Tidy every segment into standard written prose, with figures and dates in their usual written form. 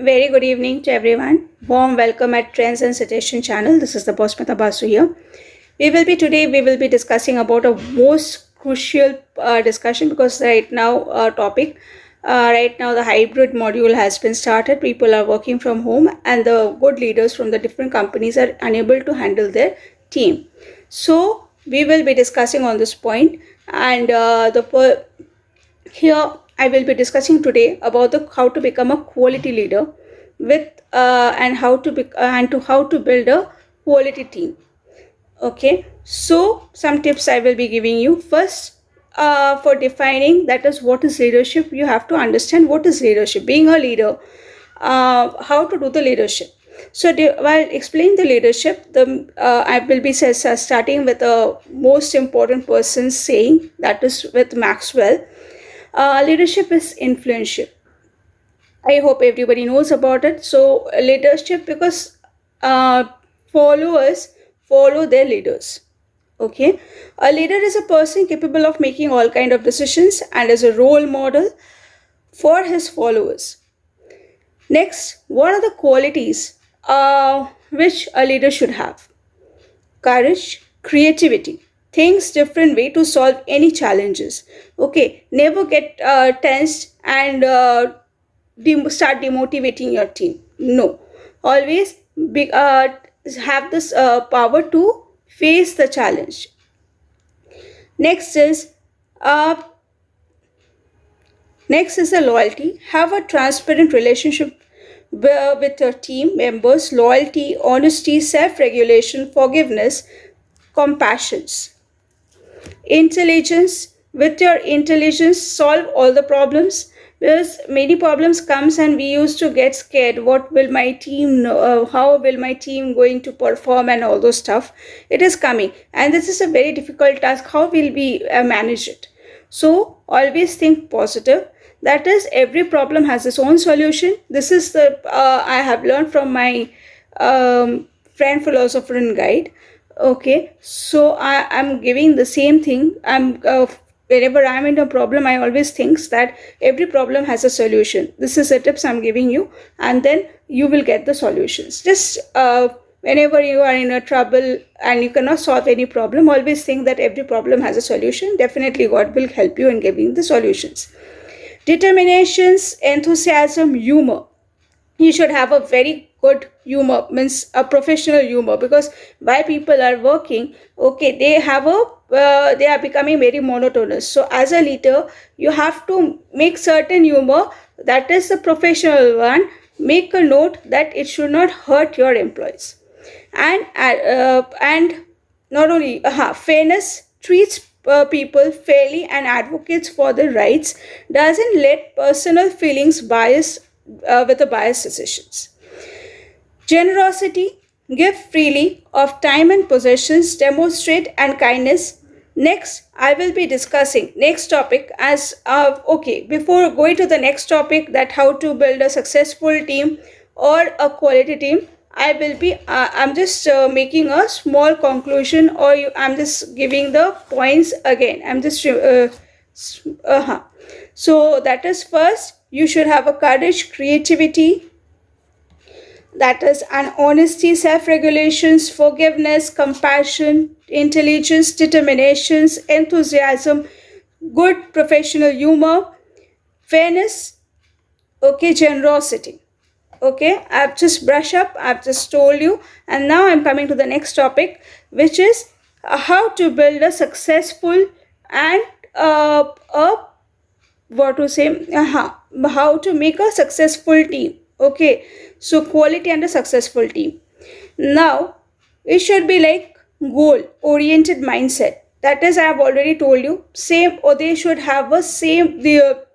Very good evening to everyone. Warm welcome at Trends and Suggestion channel. This is the Posmita Basu here. We will be discussing about a most crucial discussion because right now the hybrid module has been started. People are working from home and the good leaders from the different companies are unable to handle their team. So we will be discussing on this point and here I will be discussing today about how to become a quality leader with and how to build a quality team. Okay, so some tips I will be giving you. First, for defining that is what is leadership, you have to understand what is leadership. Being a leader, how to do the leadership. So while explaining the leadership, I will be starting with a most important person saying, that is with Maxwell. Leadership is influential. I hope everybody knows about it. So leadership, because followers follow their leaders. Okay, a leader is a person capable of making all kind of decisions and is a role model for his followers. Next, what are the qualities which a leader should have? Courage, creativity, thinks different way to solve any challenges. Okay, never get tensed and start demotivating your team. No, always have this power to face the challenge. Next is uh, a loyalty. Have a transparent relationship with your team members. Loyalty, honesty, self-regulation, forgiveness, compassions. Intelligence. With your intelligence, solve all the problems, because many problems comes and we used to get scared. What will my team know? How will my team going to perform and all those stuff? It is coming and this is a very difficult task. How will we manage it? So always think positive. That is, every problem has its own solution. This is the I have learned from my friend, philosopher and guide. Okay, so I am giving the same thing. Whenever I'm in a problem, I always think that every problem has a solution. This is the tips I'm giving you, and then you will get the solutions. Just whenever you are in a trouble and you cannot solve any problem, always think that every problem has a solution. Definitely God will help you in giving the solutions. Determinations, enthusiasm, humor. You should have a very good humor, means a professional humor, because while people are working, okay, they are becoming very monotonous. So as a leader, you have to make certain humor, that is the professional one. Make a note that it should not hurt your employees. And not only fairness, treats people fairly and advocates for their rights, doesn't let personal feelings bias with the biased decisions. Generosity, give freely of time and possessions, demonstrate and kindness. Next, I will be discussing next topic as okay. Before going to the next topic, that how to build a successful team or a quality team, I'm just making a small conclusion, or I'm just giving the points again. So that is, first, you should have a courage, creativity, that is an honesty, self-regulations, forgiveness, compassion, intelligence, determinations, enthusiasm, good professional humor, fairness, okay, generosity. Okay, I've just brushed up, I've just told you, and now I'm coming to the next topic, which is how to build a successful and how to make a successful team. Okay, so quality and a successful team. Now it should be like goal oriented mindset. That is, I have already told you, same, or they should have a same,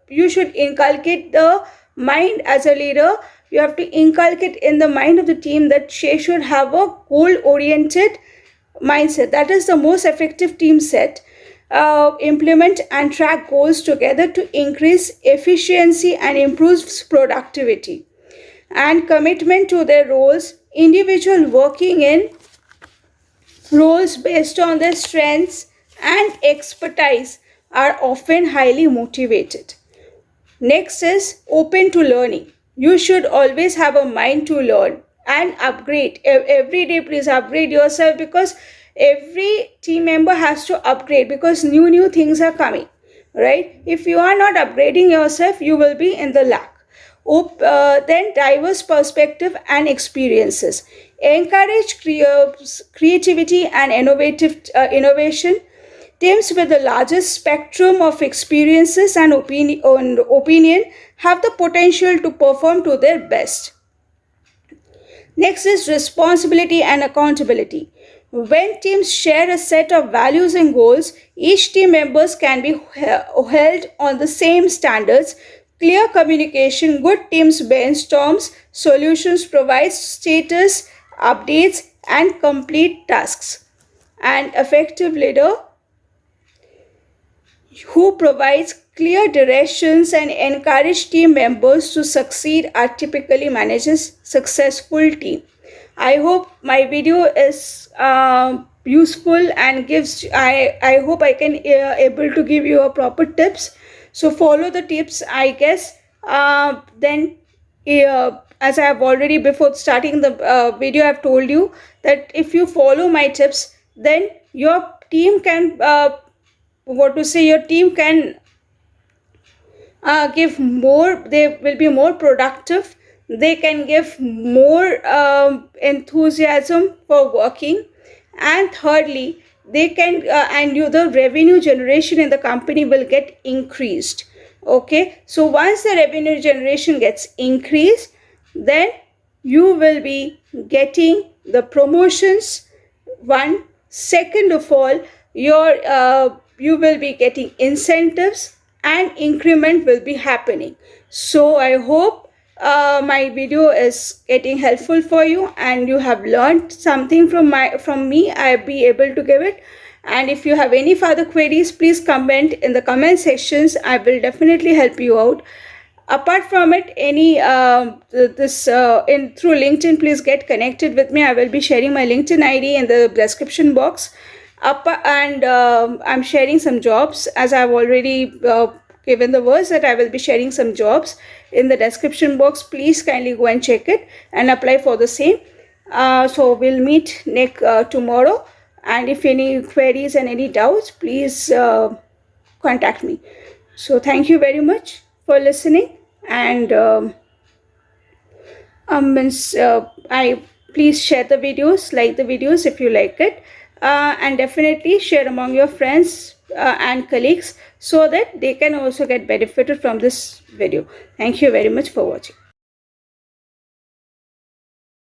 you should inculcate the mind. As a leader, you have to inculcate in the mind of the team that she should have a goal oriented mindset. That is the most effective team set. Implement and track goals together to increase efficiency and improve productivity. And commitment to their roles. Individual working in roles based on their strengths and expertise are often highly motivated. Next is open to learning. you should always have a mind to learn and upgrade every day. Please upgrade yourself, because every team member has to upgrade, because new things are coming, right? If you are not upgrading yourself, you will be in the lack. Then diverse perspective and experiences. Encourage creativity and innovation. Teams with the largest spectrum of experiences and opinion have the potential to perform to their best. Next is responsibility and accountability. When teams share a set of values and goals, each team members can be held on the same standards. Clear communication, good teams brainstorms solutions, provides status updates and complete tasks. An effective leader who provides clear directions and encourage team members to succeed are typically manages successful team. I hope my video is useful and gives, I hope I can able to give you a proper tips. So follow the tips, I guess. Then as I have already before starting the video, I've told you that if you follow my tips, then your team can your team can give more, they will be more productive, they can give more enthusiasm for working, and thirdly they can and the revenue generation in the company will get increased. Okay, so once the revenue generation gets increased, then you will be getting the promotions. One, second of all, you will be getting incentives and increment will be happening. So I hope my video is getting helpful for you and you have learned something from me. I'll be able to give it. And if you have any further queries, please comment in the comment sections. I will definitely help you out. Apart from it, any through LinkedIn, please get connected with me. I will be sharing my LinkedIn ID in the description box. And I'm sharing some jobs, as I've already given the words that I will be sharing some jobs in the description box. Please kindly go and check it and apply for the same. So we'll meet tomorrow, and if any queries and any doubts, please contact me. So thank you very much for listening, and please share the videos, like the videos if you like it, and definitely share among your friends and colleagues so that they can also get benefited from this video. Thank you very much for watching.